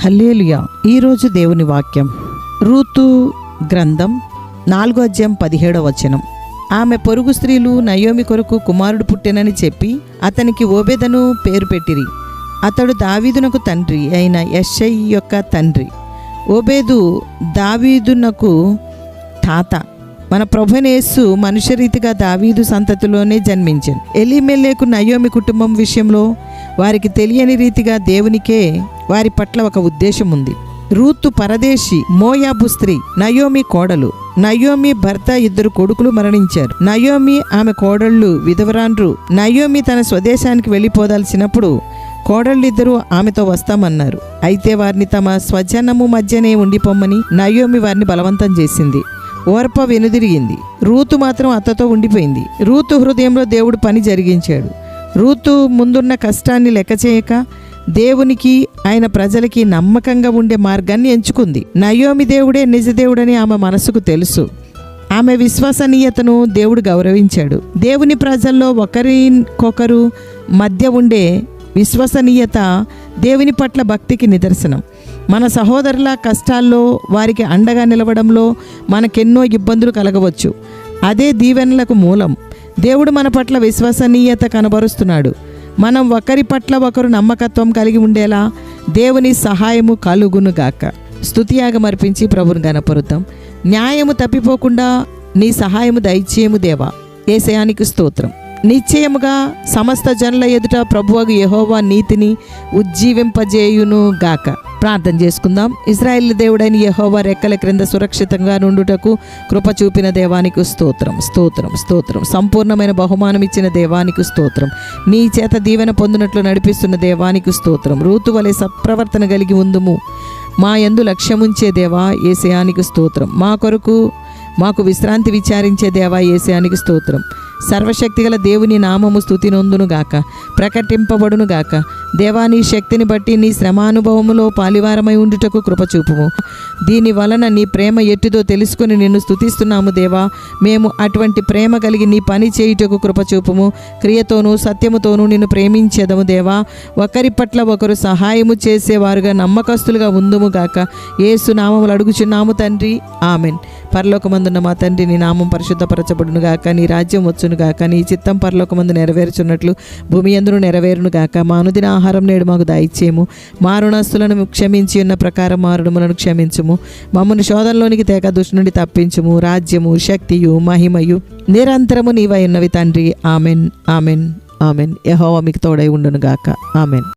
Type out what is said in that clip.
హల్లెలూయా. ఈరోజు దేవుని వాక్యం రూతు గ్రంథం 4:17. ఆమె పొరుగు స్త్రీలు నయోమి కొరకు కుమారుడు పుట్టెనని చెప్పి అతనికి ఓబేదను పేరు పెట్టిరి. అతడు దావీదునకు తండ్రి అయిన యెషై యొక్క తండ్రి. ఓబేదు దావీదునకు తాత. మన ప్రభువైన యేసు మనుష్యరీతిగా దావీదు సంతతిలోనే జన్మించాను. ఎలీమెలెకు నయోమి కుటుంబం విషయంలో వారికి తెలియని రీతిగా దేవునికే వారి పట్ల ఒక ఉద్దేశం ఉంది. రూతు పరదేశి, మోయాబు స్త్రీ, నయోమి కోడలు. నయోమి భర్త 2 కొడుకులు మరణించారు. నయోమి ఆమె కోడళ్ళు విధవరాండ్రు. నయోమి తన స్వదేశానికి వెళ్ళిపోదాల్సినప్పుడు కోడళ్ళిద్దరూ ఆమెతో వస్తామన్నారు. అయితే వారిని తమ స్వజనము మధ్యనే ఉండిపోమ్మని నయోమి వారిని బలవంతం చేసింది. ఓర్ప వెనుదిరిగింది. రూతు మాత్రం అత్తతో ఉండిపోయింది. రూతు హృదయంలో దేవుడు పని జరిగించాడు. రూతు ముందున్న కష్టాన్ని లెక్క చేయక దేవునికి ఆయన ప్రజలకి నమ్మకంగా ఉండే మార్గాన్ని ఎంచుకుంది. నయోమి దేవుడే నిజదేవుడని ఆమె మనసుకు తెలుసు. ఆమె విశ్వసనీయతను దేవుడు గౌరవించాడు. దేవుని ప్రజల్లో ఒకరికొకరు మధ్య ఉండే విశ్వసనీయత దేవుని పట్ల భక్తికి నిదర్శనం. మన సహోదరుల కష్టాల్లో వారికి అండగా నిలవడంలో మనకెన్నో ఇబ్బందులు కలగవచ్చు. అదే దీవెనలకు మూలం. దేవుడు మన పట్ల విశ్వసనీయత కనబరుస్తున్నాడు. మనం ఒకరి పట్ల ఒకరు నమ్మకత్వం కలిగి ఉండేలా దేవుని సహాయము కలుగునుగాక. స్తుతియాగం అర్పించి ప్రభువును గణపరుద్దాం. న్యాయము తప్పిపోకుండా నీ సహాయము దయచేయము దేవా. యేసయ్యానికి స్తోత్రం. నిశ్చయముగా సమస్త జనుల ఎదుట ప్రభువగు యెహోవా నీతిని ఉజ్జీవింపజేయును గాక. ప్రార్థన చేసుకుందాం. ఇశ్రాయేలు దేవుడైన యెహోవా రెక్కల క్రింద సురక్షితంగా నుండుటకు కృప చూపిన దేవానికి స్తోత్రం, స్తోత్రం, స్తోత్రం. సంపూర్ణమైన బహుమానం ఇచ్చిన దేవానికి స్తోత్రం. నీ చేత దీవెన పొందినట్లు నడిపిస్తున్న దేవానికి స్తోత్రం. రూతు వలె సత్ప్రవర్తన కలిగి ఉందుము. మా యందు లక్ష్యముంచే దేవా యేసయ్యానికి స్తోత్రం. మా కొరకు మాకు విశ్రాంతి విచారించే దేవా యేసయ్యానికి స్తోత్రం. సర్వశక్తిగల దేవుని నామము స్తుతి నొందునుగాక, ప్రకటింపబడునుగాక. దేవా, నీ శక్తిని బట్టి నీ శ్రమానుభవములో పాలివారమై ఉండుటకు కృప చూపుము. దీని వలన నీ ప్రేమ ఎట్టిదో తెలుసుకుని నిన్ను స్తుతిస్తున్నాము దేవా. మేము అటువంటి ప్రేమ కలిగి నీ పని చేయుటకు కృప చూపుము. క్రియతోనూ సత్యముతోనూ నిన్ను ప్రేమించేదము దేవా. ఒకరి పట్ల ఒకరు సహాయము చేసేవారుగా నమ్మకస్తులుగా ఉందుముగాక. యేసు నామములు అడుగుచున్నాము తండ్రి, ఆమెన్. పరలోకమందున్న మా తండ్రి, నీ నామం పరిశుద్ధపరచబడునుగాక. నీ రాజ్యం వచ్చునుగాక. నీ చిత్తం పరలోకమందు నెరవేర్చున్నట్లు భూమి యందును నెరవేరునుగాక. మా అనుదిన ఆహారం నేడు మాకు దయచేయము. మా రుణస్తులను క్షమించి ఉన్న ప్రకారం మా రుణములను క్షమించుము. మమ్మల్ని శోధనలోనికి తేక దుష్టు నుండి తప్పించుము. రాజ్యము, శక్తియు, మహిమయు నిరంతరము నీవై ఉన్నవి తండ్రి. Amen, amen, amen. యెహోవా మీకు తోడై ఉండునుగాక. ఆమెన్.